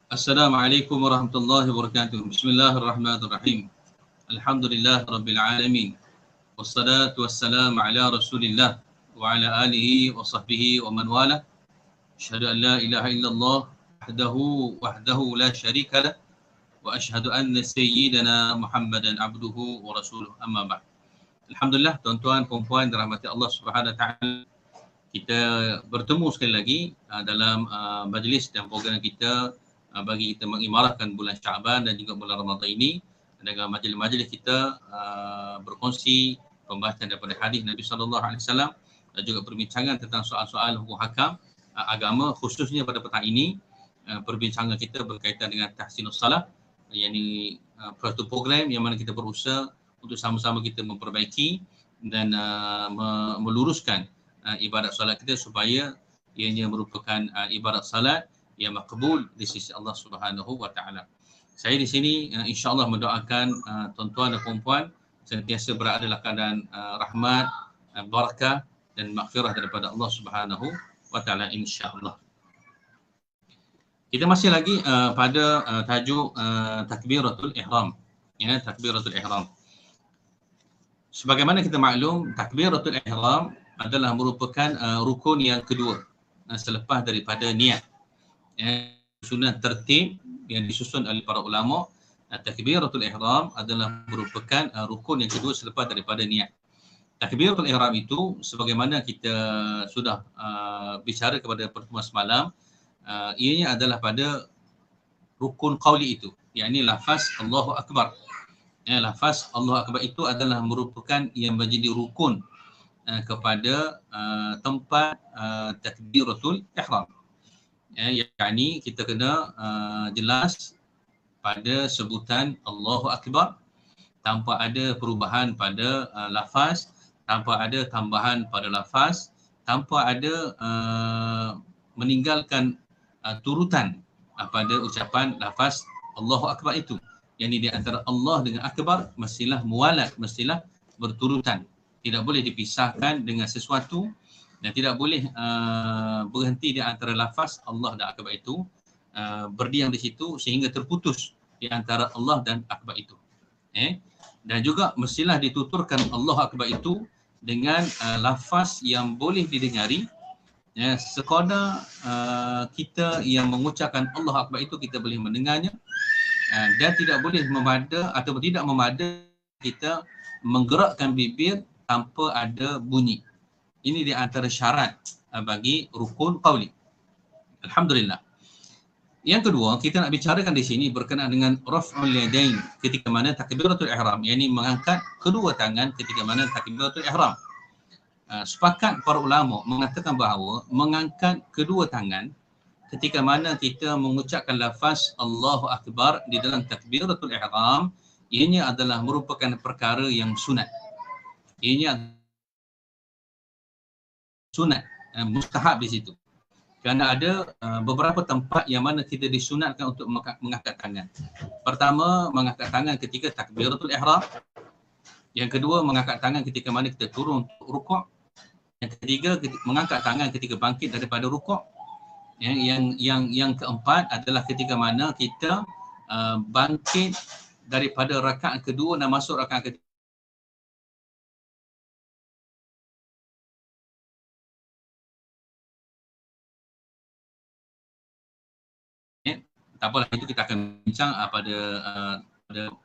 Assalamualaikum warahmatullahi wabarakatuh. Bismillahirrahmanirrahim. Alhamdulillah rabbil alamin. Wassalatu wassalamu ala Rasulillah wa ala alihi wa sahbihi wa man wala. Asyhadu an la ilaha illallah wahdahu la syarika lah wa asyhadu anna sayyidana Muhammadan abduhu wa rasuluh. Amma ba'd. Alhamdulillah tuan-tuan puan-puan dirahmati Allah Subhanahu wa taala. Kita bertemu sekali lagi dalam majlis dan program kita bagi kita mengimarahkan bulan Syaban dan juga bulan Ramadan ini dengan majlis-majlis kita berkongsi pembahasan daripada hadis Nabi sallallahu alaihi wasallam dan juga perbincangan tentang soal-soal hukum hakam agama, khususnya pada petang ini perbincangan kita berkaitan dengan tahsinus salah, yakni suatu program yang mana kita berusaha untuk sama-sama kita memperbaiki dan meluruskan ibadat solat kita supaya ianya merupakan ibadat salat yang makbul di sisi Allah Subhanahu wa taala. Saya di sini insya-Allah mendoakan tuan-tuan dan puan-puan sentiasa berada dalam keadaan rahmat, barakah dan maghfirah daripada Allah Subhanahu wa taala insya-Allah. Kita masih lagi pada tajuk takbiratul ihram. Ya, takbiratul ihram. Sebagaimana kita maklum, takbiratul ihram adalah merupakan rukun yang kedua selepas daripada niat. Sunnah tertib yang disusun oleh para ulama, takbiratul ihram adalah merupakan rukun yang kedua selepas daripada niat. Takbiratul ihram itu sebagaimana kita sudah bicara kepada pertemuan semalam, ianya adalah pada rukun qauli itu, yakni lafaz Allahu Akbar. Lafaz Allahu Akbar itu adalah merupakan yang menjadi rukun kepada tempat takbiratul ihram. Yakni kita kena jelas pada sebutan Allahu Akbar tanpa ada perubahan pada lafaz, tanpa ada tambahan pada lafaz, tanpa ada meninggalkan turutan pada ucapan lafaz Allahu Akbar itu. Yang di antara Allah dengan Akbar mestilah mualat, mestilah berturutan. Tidak boleh dipisahkan dengan sesuatu dan tidak boleh berhenti di antara lafaz Allah dan Akbar itu, berdiam di situ sehingga terputus di antara Allah dan Akbar itu. Dan juga mestilah dituturkan Allah Akbar itu dengan lafaz yang boleh didengari, sekadar kita yang mengucapkan Allah Akbar itu kita boleh mendengarnya, dan tidak boleh memada atau tidak memada kita menggerakkan bibir tanpa ada bunyi. Ini di antara syarat bagi rukun qauli. Alhamdulillah. Yang kedua, kita nak bicarakan di sini berkenaan dengan raf'ul yadain ketika mana takbiratul ihram, yakni mengangkat kedua tangan ketika mana takbiratul ihram. Sepakat para ulama mengatakan bahawa mengangkat kedua tangan ketika mana kita mengucapkan lafaz Allahu Akbar di dalam takbiratul ihram, ianya adalah merupakan perkara yang sunat. Ianya sunat, mustahab di situ. Kerana ada beberapa tempat yang mana kita disunatkan untuk mengangkat tangan. Pertama, mengangkat tangan ketika takbiratul ihram. Yang kedua, mengangkat tangan ketika mana kita turun untuk rukuk. Yang ketiga, mengangkat tangan ketika bangkit daripada rukuk. Yang keempat adalah ketika mana kita bangkit daripada rakaat kedua dan masuk rakaat ketiga. Tak apalah, itu kita akan bincang pada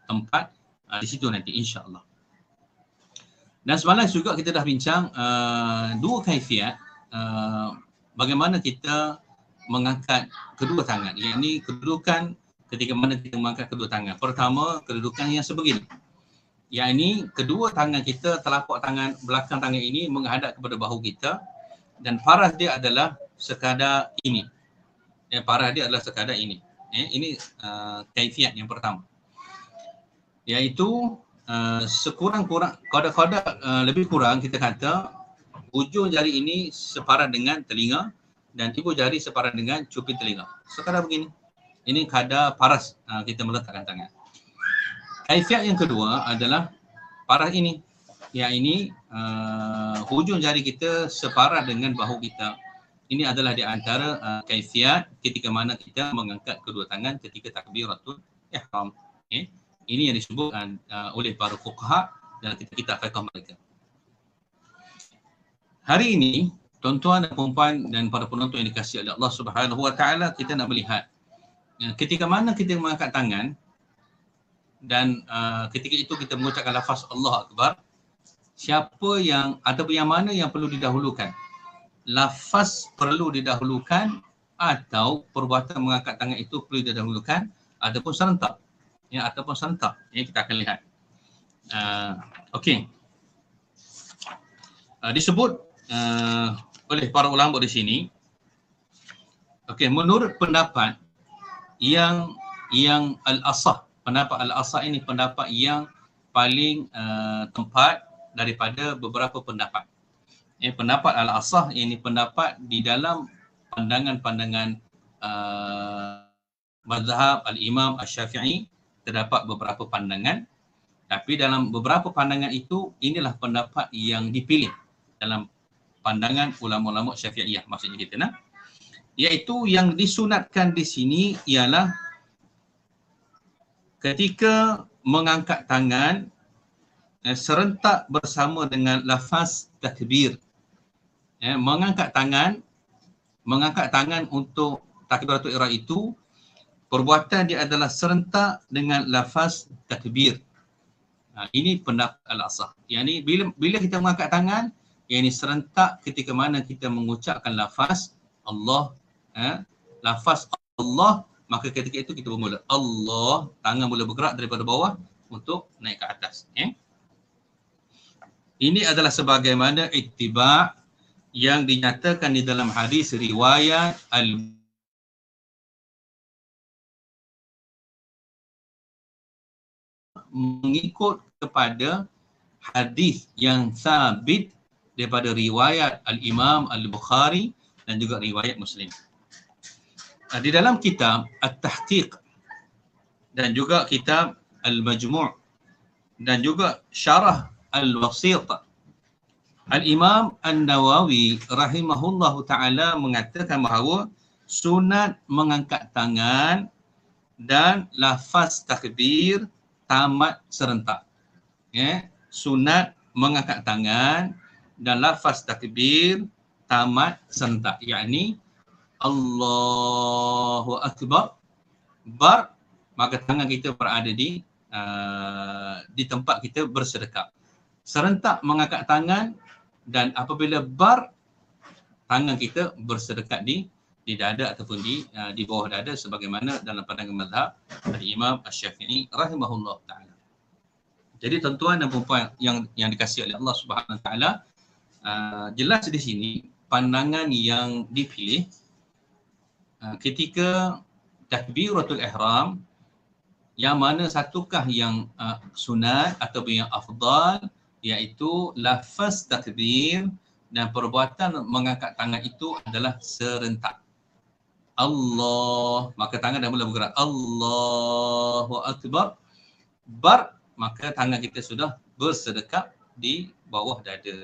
tempat di situ nanti insya-Allah. Dan semalam juga kita dah bincang dua kaifiat bagaimana kita mengangkat kedua tangan. Ini kedudukan ketika mana kita mengangkat kedua tangan. Pertama, kedudukan yang sebegini. Yakni kedua tangan kita, telapak tangan belakang tangan ini menghadap kepada bahu kita dan paras dia adalah sekadar ini. Paras dia adalah sekadar ini. Ini kaifiat yang pertama, iaitu sekurang-kurang kadar-kadar lebih kurang kita kata ujung jari ini sepadan dengan telinga dan ibu jari sepadan dengan cuping telinga. Sekadar begini. Ini kadar paras kita meletakkan tangan. Kaifiat yang kedua adalah paras ini, yang ini hujung jari kita sepadan dengan bahu kita. ini adalah di antara kaifiat ketika mana kita mengangkat kedua tangan ketika takbiratul ihram. Okay. Ini yang disebutkan oleh para fuqaha dalam kitab fiqh mereka. Hari ini, tuan-tuan dan puan dan para penonton yang dikasihi oleh Allah Subhanahu Wa Taala, kita nak melihat ketika mana kita mengangkat tangan dan ketika itu kita mengucapkan lafaz Allah Akbar, siapa yang ataupun yang mana yang perlu didahulukan? Lafaz perlu didahulukan atau perbuatan mengangkat tangan itu perlu didahulukan ataupun serentak? Ya, ataupun serentak. Ya, kita akan lihat. Okey. Disebut oleh para ulama di sini. Okey, menurut pendapat yang al-asah, pendapat al-asah ini pendapat yang paling tepat daripada beberapa pendapat. Pendapat al-asah ini pendapat di dalam pandangan-pandangan mazhab al-Imam Asy-Syafi'i, terdapat beberapa pandangan, tapi dalam beberapa pandangan itu inilah pendapat yang dipilih dalam pandangan ulama-ulama Syafi'iyah, maksudnya kita nak, iaitu yang disunatkan di sini ialah ketika mengangkat tangan serentak bersama dengan lafaz takbir. Mengangkat tangan untuk takbiratul ihram itu, perbuatan dia adalah serentak dengan lafaz takbir. Ini pendapat al-asah. Yang ni bila kita mengangkat tangan, yang ini serentak ketika mana kita mengucapkan lafaz Allah, lafaz Allah, maka ketika itu kita bermula Allah, tangan mula bergerak daripada bawah untuk naik ke atas. Ini adalah sebagaimana ittiba' yang dinyatakan di dalam hadis riwayat mengikut kepada hadis yang sabit daripada riwayat al-Imam al-Bukhari dan juga riwayat Muslim. Di dalam kitab At-Tahqiq dan juga kitab Al-Majmu' dan juga Syarah Al-Wasit, Al-Imam An-Nawawi rahimahullahu ta'ala mengatakan bahawa sunat mengangkat tangan dan lafaz takbir tamat serentak. Sunat mengangkat tangan dan lafaz takbir tamat serentak. Yakni Allahu Akbar, bar, maka tangan kita berada di tempat kita bersedekap. Serentak mengangkat tangan dan apabila bar, tangan kita bersedekat di dada ataupun di bawah dada sebagaimana dalam pandangan mazhab Imam Asy-Syafi'i rahimahullah taala. Jadi tuan-tuan dan puan yang dikasihi oleh Allah Subhanahu wa taala, jelas di sini pandangan yang dipilih ketika takbiratul ihram, yang mana satukah yang sunat ataupun yang afdal, iaitu lafaz takbir dan perbuatan mengangkat tangan itu adalah serentak. Allah, maka tangan dah mula bergerak. Allahu Akbar, bar, maka tangan kita sudah bersedekap di bawah dada.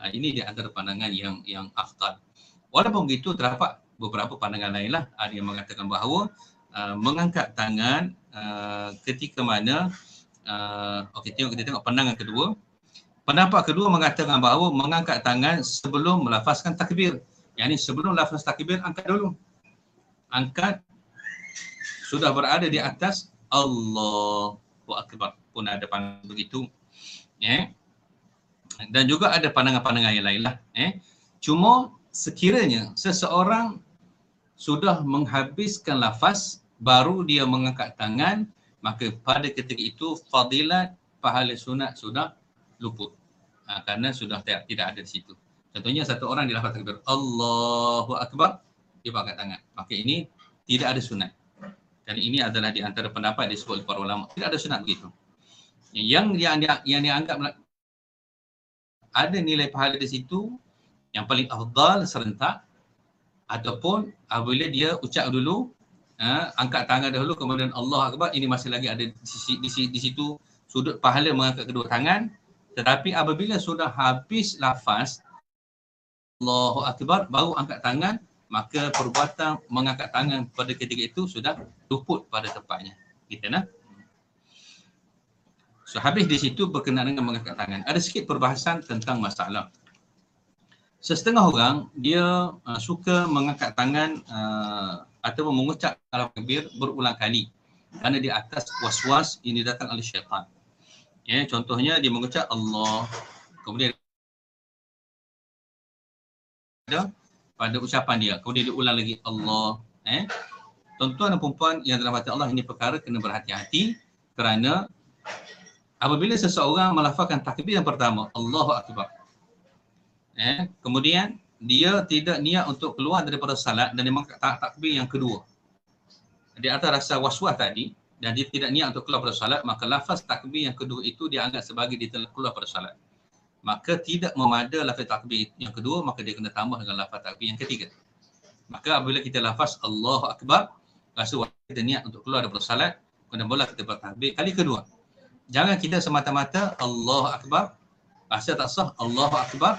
Ini di antara pandangan yang afdal. Walaupun begitu, terdapat beberapa pandangan lain lah. Ada yang mengatakan bahawa mengangkat tangan ketika mana kita tengok pandangan kedua. Pendapat kedua mengatakan bahawa mengangkat tangan sebelum melafazkan takbir. Yang ini sebelum lafaz takbir, angkat dulu. Angkat, sudah berada di atas Allahu Akbar. Pun ada pandangan begitu. Dan juga ada pandangan-pandangan yang lain lah. Cuma sekiranya seseorang sudah menghabiskan lafaz baru dia mengangkat tangan, maka pada ketika itu fadilat pahala sunat sudah luput. Kerana sudah tidak ada di situ. Contohnya satu orang dia lafaz takbir Allahu Akbar, dia angkat tangan. Maka ini tidak ada sunat. Dan ini adalah di antara pendapat disebut oleh para ulama. Tidak ada sunat begitu. Yang dianggap ada nilai pahala di situ, yang paling afdal serentak, ataupun apabila dia ucap dulu, angkat tangan dahulu kemudian Allah Akbar, ini masih lagi ada di situ sudut pahala mengangkat kedua tangan. Tetapi apabila sudah habis lafaz Allahu Akbar, baru angkat tangan, maka perbuatan mengangkat tangan pada ketika itu sudah luput pada tempatnya. Kita nak. So habis di situ berkenaan dengan mengangkat tangan. Ada sikit perbahasan tentang masalah. Setengah orang dia suka mengangkat tangan atau mengucap takbir berulang kali kerana di atas was-was ini datang oleh syaitan. Ya, contohnya dia mengucap Allah, kemudian pada ucapan dia, kemudian dia ulang lagi Allah. Tuan-tuan dan puan yang dirahmati Allah, ini perkara kena berhati-hati kerana apabila seseorang melafazkan takbir yang pertama, Allahu Akbar, kemudian dia tidak niat untuk keluar daripada salat dan dia mengangkat takbir yang kedua, di atas rasa was-was tadi, dan dia tidak niat untuk keluar pada salat, maka lafaz takbir yang kedua itu dia anggap sebagai dia telah keluar pada salat. Maka tidak memada lafaz takbir yang kedua, maka dia kena tambah dengan lafaz takbir yang ketiga. Maka apabila kita lafaz Allahu Akbar, rasa kita niat untuk keluar daripada salat, kemudian bola kita bertakbir kali kedua. Jangan kita semata-mata Allahu Akbar, rasa tak sah Allahu Akbar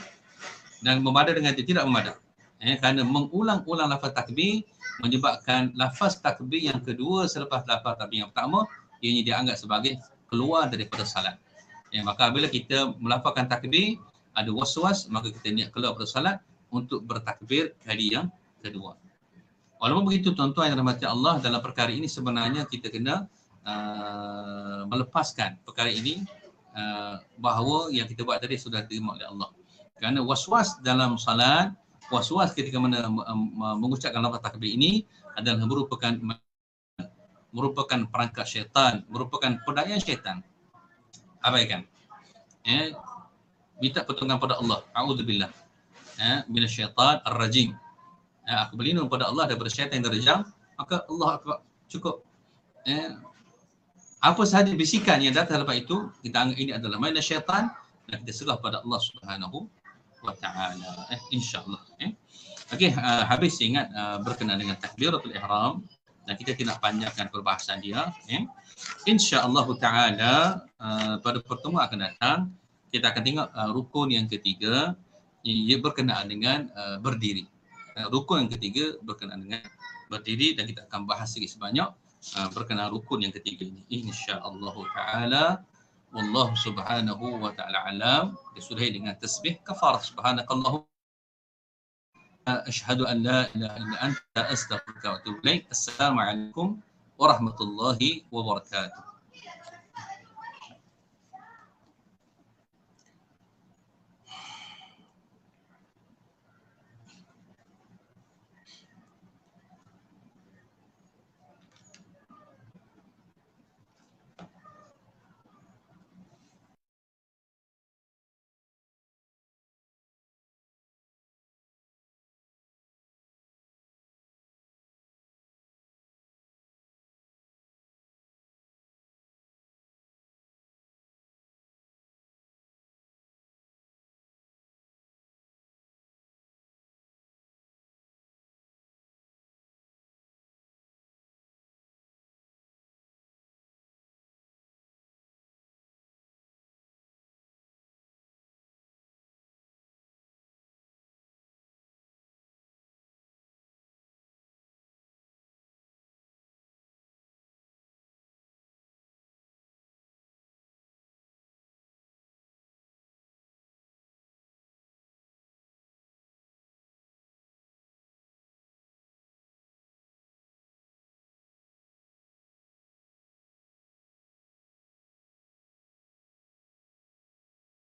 dan memada dengan dia, tidak memada. Kerana mengulang-ulang lafaz takbir menyebabkan lafaz takbir yang kedua selepas lafaz takbir yang pertama, ianya dianggap sebagai keluar daripada salat. Maka bila kita melafazkan takbir, ada was-was, maka kita niat keluar daripada salat untuk bertakbir kali yang kedua. Walaupun begitu tuan-tuan yang dirahmati Allah, dalam perkara ini sebenarnya kita kena melepaskan perkara ini, bahawa yang kita buat tadi sudah diterima oleh Allah. Kerana was-was dalam salat, was-was ketika mengucapkan lafaz takbir ini adalah merupakan perangkap syaitan, merupakan pedayaan syaitan. Abaikan. Minta pertolongan pada Allah. A'udzubillah minasyaitan ar-rajim. Aku berlindung pada Allah daripada syaitan yang terjang, maka Allah Akbar, cukup. Apa sahaja bisikan yang datang lepas itu, kita anggap ini adalah mainan syaitan dan kita serah pada Allah Subhanahu wa ta'ala. InsyaAllah. Okey, habis ingat berkenaan dengan takbiratul ihram dan kita tidak panjangkan perbahasan dia. InsyaAllah ta'ala pada pertemuan akan datang kita akan tengok rukun yang ketiga, ia berkenaan dengan berdiri. Rukun yang ketiga berkenaan dengan berdiri dan kita akan bahas sikit sebanyak berkenaan rukun yang ketiga ini. InsyaAllah ta'ala. Wallahu subhanahu wa ta'ala alam. Disudahi dengan tasbih kafarah subhanakallahu. Asyhadu an la ilaha illa anta astaghfiruka wa atubu ilaik. Assalamualaikum warahmatullahi wabarakatuh.